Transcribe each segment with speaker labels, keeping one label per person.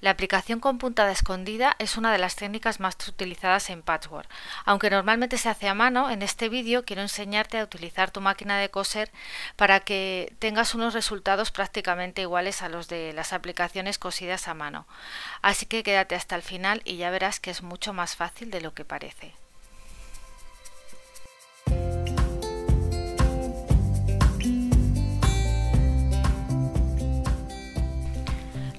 Speaker 1: La aplicación con puntada escondida es una de las técnicas más utilizadas en Patchwork. Aunque normalmente se hace a mano, en este vídeo quiero enseñarte a utilizar tu máquina de coser para que tengas unos resultados prácticamente iguales a los de las aplicaciones cosidas a mano. Así que quédate hasta el final y ya verás que es mucho más fácil de lo que parece.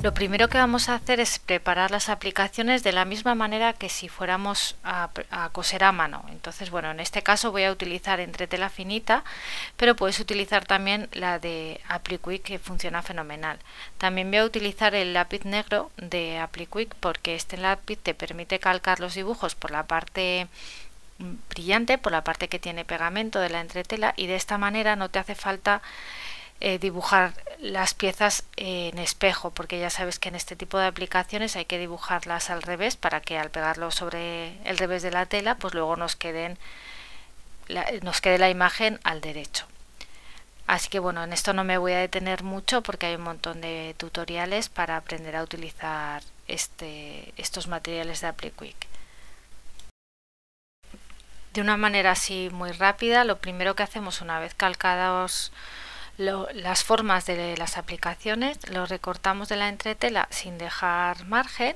Speaker 1: Lo primero que vamos a hacer es preparar las aplicaciones de la misma manera que si fuéramos a coser a mano. Entonces, bueno, en este caso voy a utilizar entretela finita, pero puedes utilizar también la de Appliquick, que funciona fenomenal. También voy a utilizar el lápiz negro de Appliquick porque este lápiz te permite calcar los dibujos por la parte brillante, por la parte que tiene pegamento de la entretela, y de esta manera no te hace falta dibujar las piezas en espejo, porque ya sabes que en este tipo de aplicaciones hay que dibujarlas al revés para que al pegarlo sobre el revés de la tela pues luego nos quede la imagen al derecho. Así que bueno, en esto no me voy a detener mucho porque hay un montón de tutoriales para aprender a utilizar estos materiales de Appliquick. De una manera así muy rápida, lo primero que hacemos una vez calcados las formas de las aplicaciones, lo recortamos de la entretela sin dejar margen,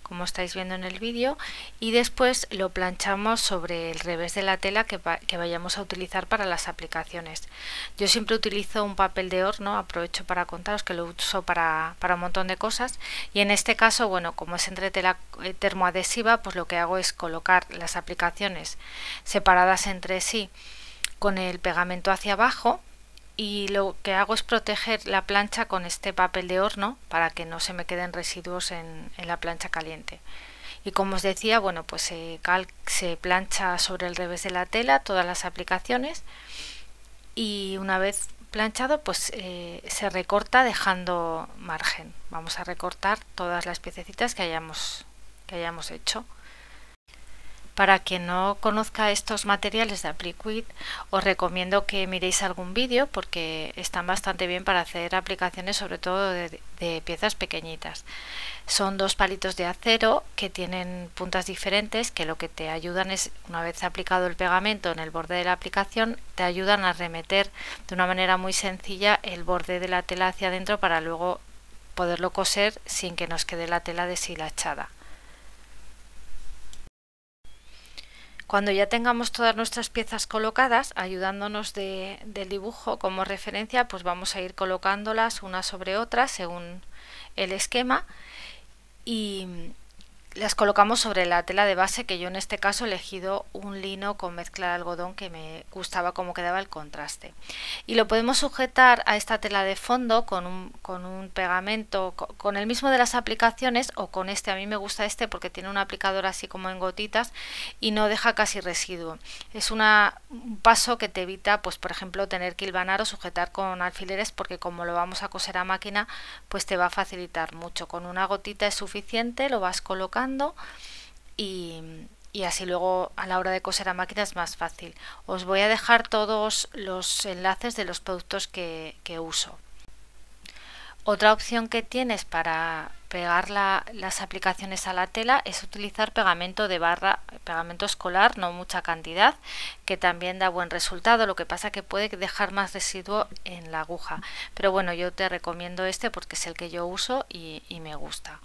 Speaker 1: como estáis viendo en el vídeo, y después lo planchamos sobre el revés de la tela que vayamos a utilizar para las aplicaciones. Yo siempre utilizo un papel de horno, aprovecho para contaros que lo uso para un montón de cosas, y en este caso, bueno, como es entretela termoadhesiva, pues lo que hago es colocar las aplicaciones separadas entre sí con el pegamento hacia abajo, y lo que hago es proteger la plancha con este papel de horno para que no se me queden residuos en la plancha caliente. Y como os decía, bueno, pues se plancha sobre el revés de la tela todas las aplicaciones, y una vez planchado pues se recorta dejando margen. Vamos a recortar todas las piececitas que hayamos hecho. Para quien no conozca estos materiales de Appliquick, os recomiendo que miréis algún vídeo porque están bastante bien para hacer aplicaciones, sobre todo de piezas pequeñitas. Son dos palitos de acero que tienen puntas diferentes, que lo que te ayudan es, una vez aplicado el pegamento en el borde de la aplicación, te ayudan a remeter de una manera muy sencilla el borde de la tela hacia adentro para luego poderlo coser sin que nos quede la tela deshilachada. Cuando ya tengamos todas nuestras piezas colocadas, ayudándonos del dibujo como referencia, pues vamos a ir colocándolas una sobre otra según el esquema, y las colocamos sobre la tela de base, que yo en este caso he elegido un lino con mezcla de algodón que me gustaba cómo quedaba el contraste. Y lo podemos sujetar a esta tela de fondo con un pegamento, con el mismo de las aplicaciones o con este. A mí me gusta este porque tiene un aplicador así como en gotitas y no deja casi residuo. Es un paso que te evita, pues por ejemplo, tener que hilvanar o sujetar con alfileres, porque como lo vamos a coser a máquina, pues te va a facilitar mucho. Con una gotita es suficiente, lo vas colocando y así luego a la hora de coser a máquina es más fácil. Os voy a dejar todos los enlaces de los productos que uso. Otra opción que tienes para pegar las aplicaciones a la tela es utilizar pegamento de barra, pegamento escolar, no mucha cantidad, que también da buen resultado. Lo que pasa que puede dejar más residuo en la aguja, pero bueno, yo te recomiendo este porque es el que yo uso y me gusta.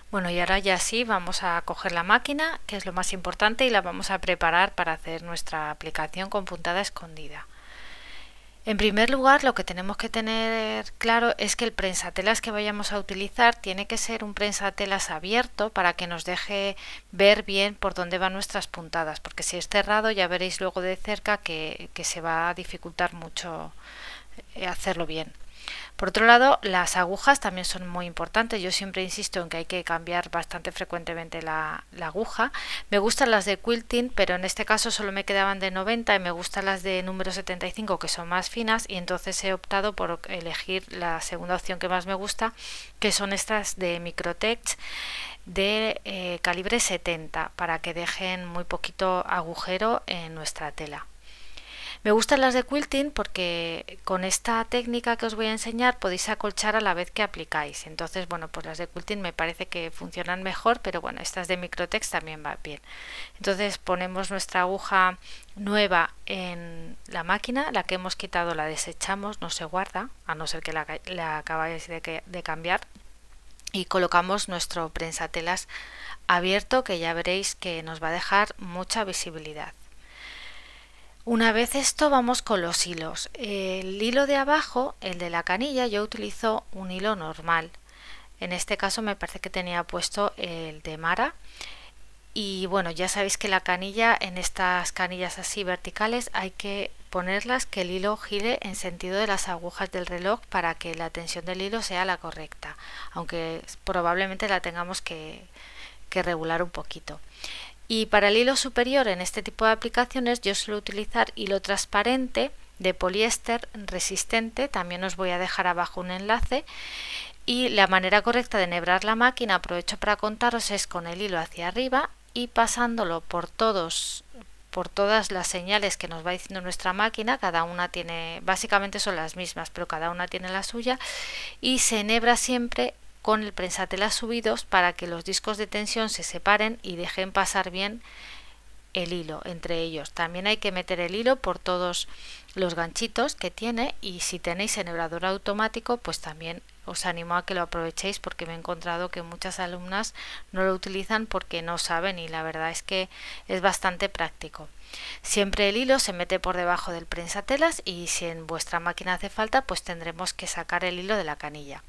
Speaker 1: Bueno, y ahora ya sí vamos a coger la máquina, que es lo más importante, y la vamos a preparar para hacer nuestra aplicación con puntada escondida. En primer lugar, lo que tenemos que tener claro es que el prensatelas que vayamos a utilizar tiene que ser un prensatelas abierto para que nos deje ver bien por dónde van nuestras puntadas, porque si es cerrado ya veréis luego de cerca que se va a dificultar mucho hacerlo bien. Por otro lado, las agujas también son muy importantes. Yo siempre insisto en que hay que cambiar bastante frecuentemente la aguja. Me gustan las de quilting, pero en este caso solo me quedaban de 90 y me gustan las de número 75, que son más finas, y entonces he optado por elegir la segunda opción que más me gusta, que son estas de Microtex de calibre 70, para que dejen muy poquito agujero en nuestra tela. Me gustan las de quilting porque con esta técnica que os voy a enseñar podéis acolchar a la vez que aplicáis. Entonces, bueno, pues las de quilting me parece que funcionan mejor, pero bueno, estas de Microtex también va bien. Entonces ponemos nuestra aguja nueva en la máquina, la que hemos quitado la desechamos, no se guarda, a no ser que la acabáis de cambiar. Y colocamos nuestro prensatelas abierto, que ya veréis que nos va a dejar mucha visibilidad. Una vez esto, vamos con los hilos. El hilo de abajo, el de la canilla, yo utilizo un hilo normal. En este caso me parece que tenía puesto el de Mara. Y bueno, ya sabéis que la canilla, en estas canillas así verticales, hay que ponerlas que el hilo gire en sentido de las agujas del reloj para que la tensión del hilo sea la correcta, aunque probablemente la tengamos que regular un poquito. Y para el hilo superior, en este tipo de aplicaciones, yo suelo utilizar hilo transparente de poliéster resistente. También os voy a dejar abajo un enlace. Y la manera correcta de enhebrar la máquina, aprovecho para contaros, es con el hilo hacia arriba y pasándolo por todas las señales que nos va diciendo nuestra máquina. Cada una tiene, básicamente son las mismas, pero cada una tiene la suya, y se enhebra siempre con el prensatelas subidos para que los discos de tensión se separen y dejen pasar bien el hilo entre ellos. También hay que meter el hilo por todos los ganchitos que tiene, y si tenéis enhebrador automático, pues también os animo a que lo aprovechéis, porque me he encontrado que muchas alumnas no lo utilizan porque no saben, y la verdad es que es bastante práctico. Siempre el hilo se mete por debajo del prensatelas, y si en vuestra máquina hace falta, pues tendremos que sacar el hilo de la canilla.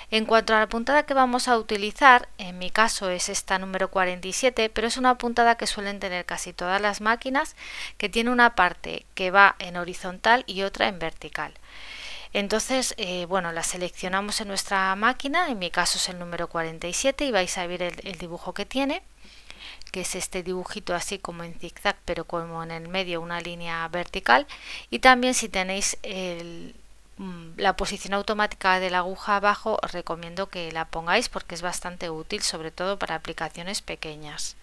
Speaker 1: En cuanto a la puntada que vamos a utilizar, en mi caso es esta número 47, pero es una puntada que suelen tener casi todas las máquinas, que tiene una parte que va en horizontal y otra en vertical. Entonces, bueno, la seleccionamos en nuestra máquina, en mi caso es el número 47, y vais a ver el dibujo que tiene, que es este dibujito así como en zigzag, pero como en el medio una línea vertical. Y también, si tenéis la posición automática de la aguja abajo, os recomiendo que la pongáis porque es bastante útil, sobre todo para aplicaciones pequeñas.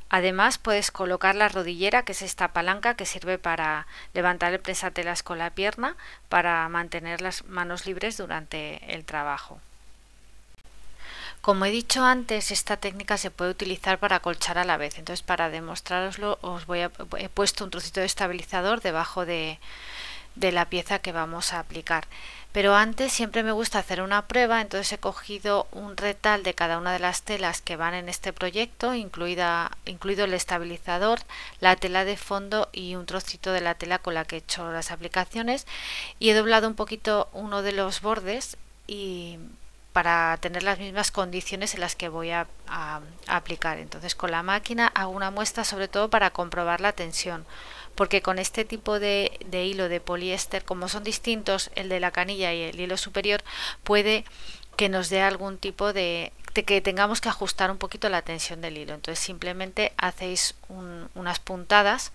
Speaker 1: Además, puedes colocar la rodillera, que es esta palanca que sirve para levantar el prensatelas con la pierna para mantener las manos libres durante el trabajo. Como he dicho antes, esta técnica se puede utilizar para acolchar a la vez. Entonces, para demostraroslo, he puesto un trocito de estabilizador debajo de la pieza que vamos a aplicar. Pero antes siempre me gusta hacer una prueba, entonces he cogido un retal de cada una de las telas que van en este proyecto, incluido el estabilizador, la tela de fondo y un trocito de la tela con la que he hecho las aplicaciones, y he doblado un poquito uno de los bordes y para tener las mismas condiciones en las que voy a aplicar. Entonces, con la máquina hago una muestra, sobre todo para comprobar la tensión, porque con este tipo de hilo de poliéster, como son distintos el de la canilla y el hilo superior, puede que nos dé algún tipo de que tengamos que ajustar un poquito la tensión del hilo. Entonces simplemente hacéis unas puntadas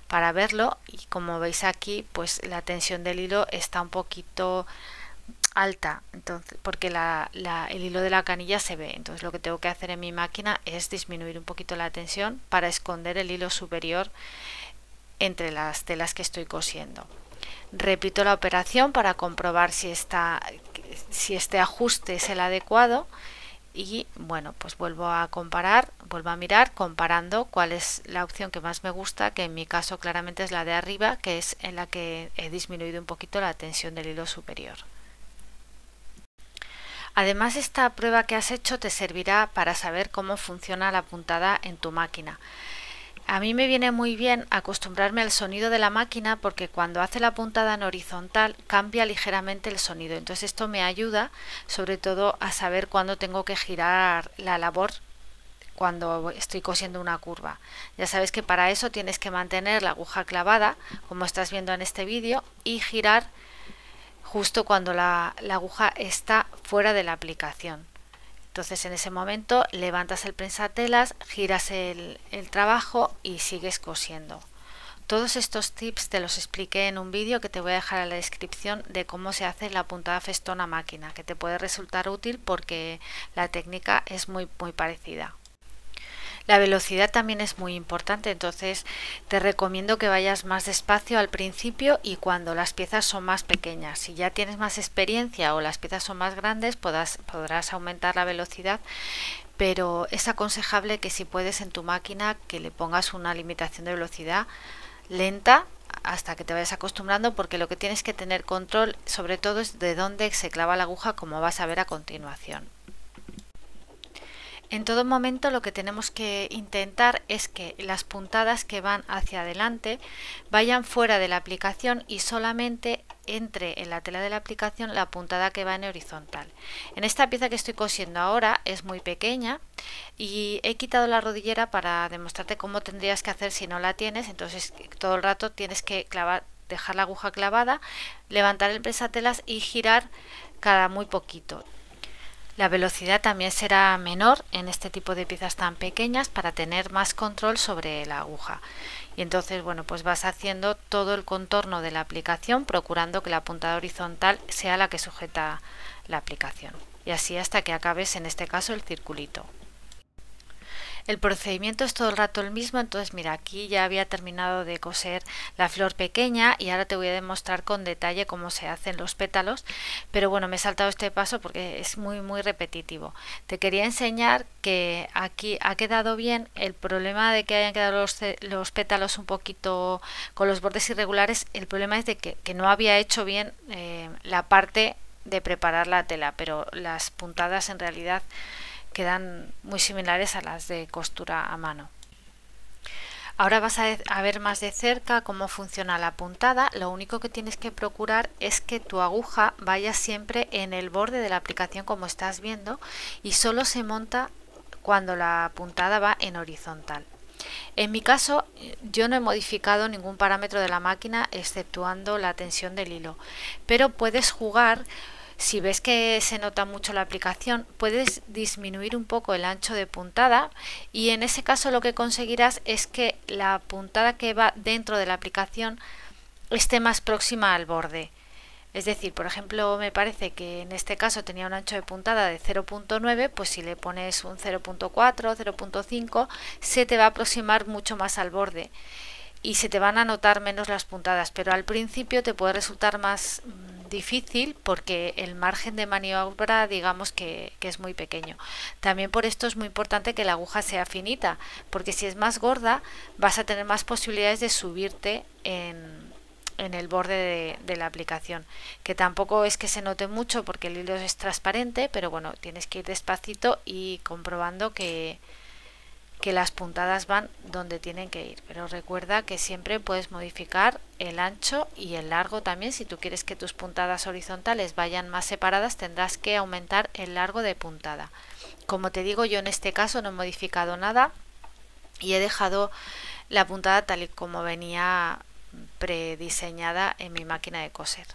Speaker 1: para verlo, y como veis aquí, pues la tensión del hilo está un poquito alta, entonces, porque el hilo de la canilla se ve. Entonces lo que tengo que hacer en mi máquina es disminuir un poquito la tensión para esconder el hilo superior entre las telas que estoy cosiendo. Repito la operación para comprobar si este ajuste es el adecuado, y bueno, pues vuelvo a mirar comparando cuál es la opción que más me gusta, que en mi caso claramente es la de arriba, que es en la que he disminuido un poquito la tensión del hilo superior. Además, esta prueba que has hecho te servirá para saber cómo funciona la puntada en tu máquina. A mí me viene muy bien acostumbrarme al sonido de la máquina, porque cuando hace la puntada en horizontal cambia ligeramente el sonido. Entonces esto me ayuda sobre todo a saber cuándo tengo que girar la labor cuando estoy cosiendo una curva. Ya sabes que para eso tienes que mantener la aguja clavada, como estás viendo en este vídeo, y girar justo cuando la aguja está fuera de la aplicación. Entonces en ese momento levantas el prensatelas, giras el trabajo y sigues cosiendo. Todos estos tips te los expliqué en un vídeo que te voy a dejar en la descripción, de cómo se hace la puntada festón a máquina, que te puede resultar útil porque la técnica es muy parecida. La velocidad también es muy importante, entonces te recomiendo que vayas más despacio al principio y cuando las piezas son más pequeñas. Si ya tienes más experiencia o las piezas son más grandes, podrás aumentar la velocidad, pero es aconsejable que si puedes en tu máquina que le pongas una limitación de velocidad lenta hasta que te vayas acostumbrando, porque lo que tienes que tener control sobre todo es de dónde se clava la aguja, como vas a ver a continuación. En todo momento lo que tenemos que intentar es que las puntadas que van hacia adelante vayan fuera de la aplicación y solamente entre en la tela de la aplicación la puntada que va en horizontal. En esta pieza que estoy cosiendo ahora es muy pequeña y he quitado la rodillera para demostrarte cómo tendrías que hacer si no la tienes. Entonces todo el rato tienes que dejar la aguja clavada, levantar el prensatelas y girar cada muy poquito. La velocidad también será menor en este tipo de piezas tan pequeñas para tener más control sobre la aguja. Y entonces, bueno, pues vas haciendo todo el contorno de la aplicación procurando que la puntada horizontal sea la que sujeta la aplicación. Y así hasta que acabes, en este caso, el circulito. El procedimiento es todo el rato el mismo, entonces mira, aquí ya había terminado de coser la flor pequeña y ahora te voy a demostrar con detalle cómo se hacen los pétalos, pero bueno, me he saltado este paso porque es muy repetitivo. Te quería enseñar que aquí ha quedado bien. El problema de que hayan quedado los pétalos un poquito con los bordes irregulares, el problema es de que no había hecho bien la parte de preparar la tela, pero las puntadas en realidad quedan muy similares a las de costura a mano. Ahora vas a ver más de cerca cómo funciona la puntada. Lo único que tienes que procurar es que tu aguja vaya siempre en el borde de la aplicación, como estás viendo, y solo se monta cuando la puntada va en horizontal. En mi caso, yo no he modificado ningún parámetro de la máquina exceptuando la tensión del hilo, pero puedes jugar. Si ves que se nota mucho la aplicación, puedes disminuir un poco el ancho de puntada y en ese caso lo que conseguirás es que la puntada que va dentro de la aplicación esté más próxima al borde. Es decir, por ejemplo, me parece que en este caso tenía un ancho de puntada de 0.9, pues si le pones un 0.4, 0.5, se te va a aproximar mucho más al borde y se te van a notar menos las puntadas, pero al principio te puede resultar más difícil porque el margen de maniobra digamos que es muy pequeño. También por esto es muy importante que la aguja sea finita, porque si es más gorda vas a tener más posibilidades de subirte en el borde de la aplicación, que tampoco es que se note mucho porque el hilo es transparente, pero bueno, tienes que ir despacito y comprobando que las puntadas van donde tienen que ir. Pero recuerda que siempre puedes modificar el ancho y el largo también. Si tú quieres que tus puntadas horizontales vayan más separadas, tendrás que aumentar el largo de puntada. Como te digo, yo en este caso no he modificado nada y he dejado la puntada tal y como venía prediseñada en mi máquina de coser.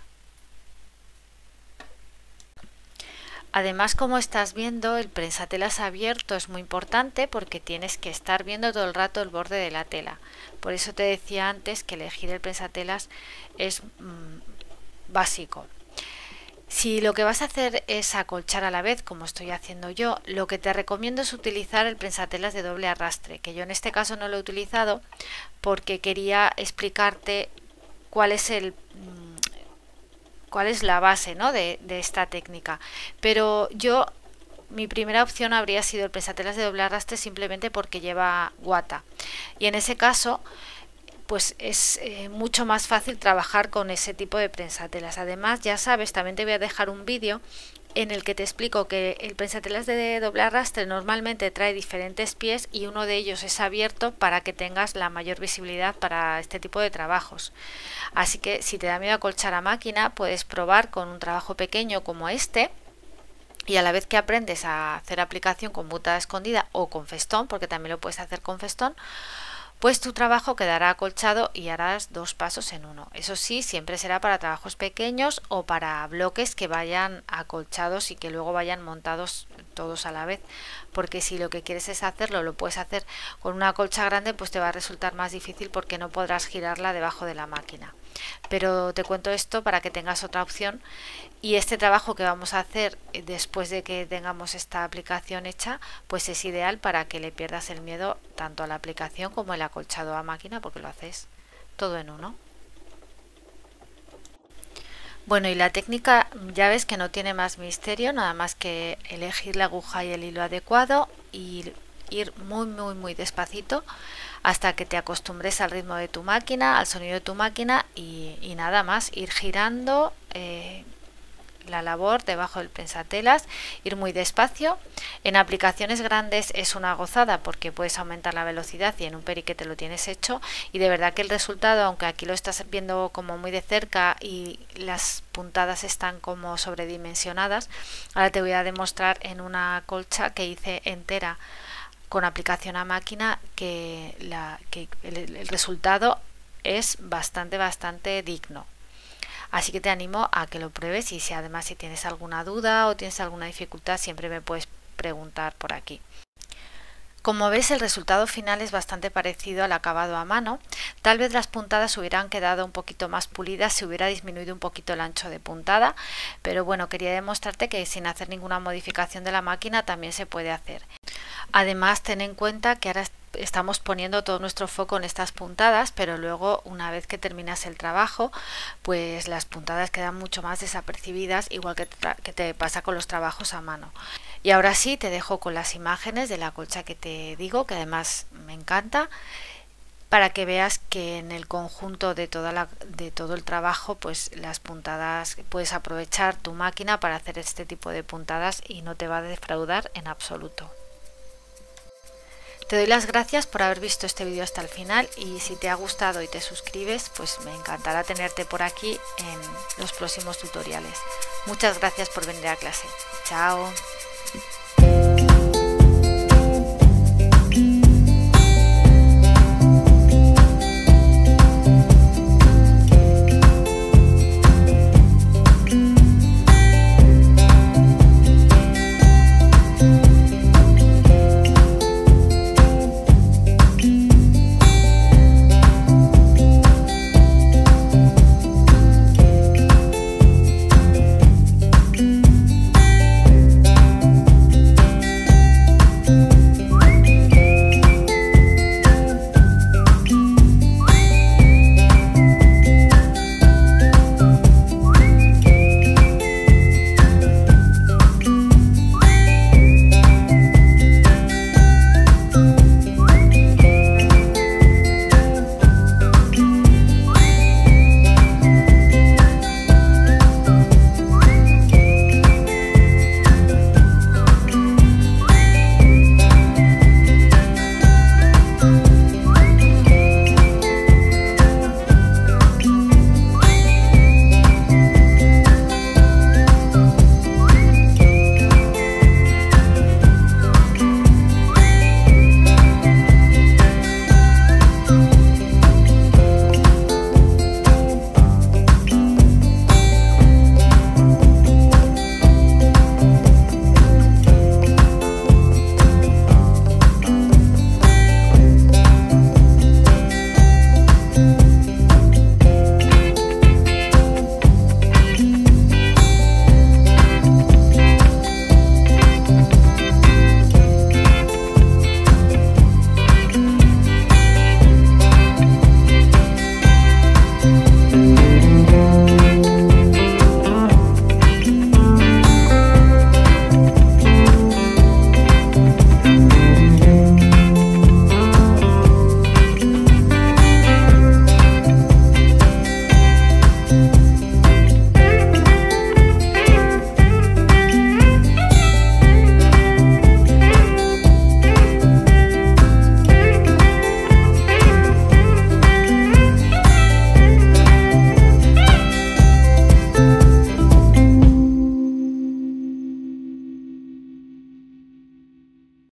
Speaker 1: Además, como estás viendo, el prensatelas abierto es muy importante porque tienes que estar viendo todo el rato el borde de la tela. Por eso te decía antes que elegir el prensatelas es básico. Si lo que vas a hacer es acolchar a la vez, como estoy haciendo yo, lo que te recomiendo es utilizar el prensatelas de doble arrastre, que yo en este caso no lo he utilizado porque quería explicarte cuál es la base, ¿no?, de esta técnica. Pero mi primera opción habría sido el prensatelas de doble arrastre simplemente porque lleva guata. Y en ese caso, pues es mucho más fácil trabajar con ese tipo de prensatelas. Además, ya sabes, también te voy a dejar un vídeo en el que te explico que el prensatelas de doble arrastre normalmente trae diferentes pies y uno de ellos es abierto para que tengas la mayor visibilidad para este tipo de trabajos. Así que si te da miedo acolchar a máquina, puedes probar con un trabajo pequeño como este y a la vez que aprendes a hacer aplicación con puntada escondida o con festón, porque también lo puedes hacer con festón, pues tu trabajo quedará acolchado y harás dos pasos en uno. Eso sí, siempre será para trabajos pequeños o para bloques que vayan acolchados y que luego vayan montados todos a la vez, porque si lo que quieres es hacerlo, lo puedes hacer con una colcha grande, pues te va a resultar más difícil porque no podrás girarla debajo de la máquina. Pero te cuento esto para que tengas otra opción, y este trabajo que vamos a hacer después de que tengamos esta aplicación hecha, pues es ideal para que le pierdas el miedo tanto a la aplicación como el acolchado a máquina, porque lo haces todo en uno. Bueno, y la técnica ya ves que no tiene más misterio, nada más que elegir la aguja y el hilo adecuado y ir muy despacito hasta que te acostumbres al ritmo de tu máquina, al sonido de tu máquina, y nada más, ir girando la labor debajo del pensatelas, ir muy despacio. En aplicaciones grandes es una gozada porque puedes aumentar la velocidad y en un periquete lo tienes hecho, y de verdad que el resultado, aunque aquí lo estás viendo como muy de cerca y las puntadas están como sobredimensionadas, ahora te voy a demostrar en una colcha que hice entera con aplicación a máquina que el resultado es bastante digno. Así que te animo a que lo pruebes, y si además si tienes alguna duda o tienes alguna dificultad, siempre me puedes preguntar por aquí. Como ves, el resultado final es bastante parecido al acabado a mano. Tal vez las puntadas hubieran quedado un poquito más pulidas si hubiera disminuido un poquito el ancho de puntada, pero bueno, quería demostrarte que sin hacer ninguna modificación de la máquina también se puede hacer. Además, ten en cuenta que ahora estamos poniendo todo nuestro foco en estas puntadas, pero luego, una vez que terminas el trabajo, pues las puntadas quedan mucho más desapercibidas, igual que te pasa con los trabajos a mano. Y ahora sí, te dejo con las imágenes de la colcha que te digo, que además me encanta, para que veas que en el conjunto de todo el trabajo, pues las puntadas, puedes aprovechar tu máquina para hacer este tipo de puntadas y no te va a defraudar en absoluto. Te doy las gracias por haber visto este vídeo hasta el final, y si te ha gustado y te suscribes, pues me encantará tenerte por aquí en los próximos tutoriales. Muchas gracias por venir a clase. Chao.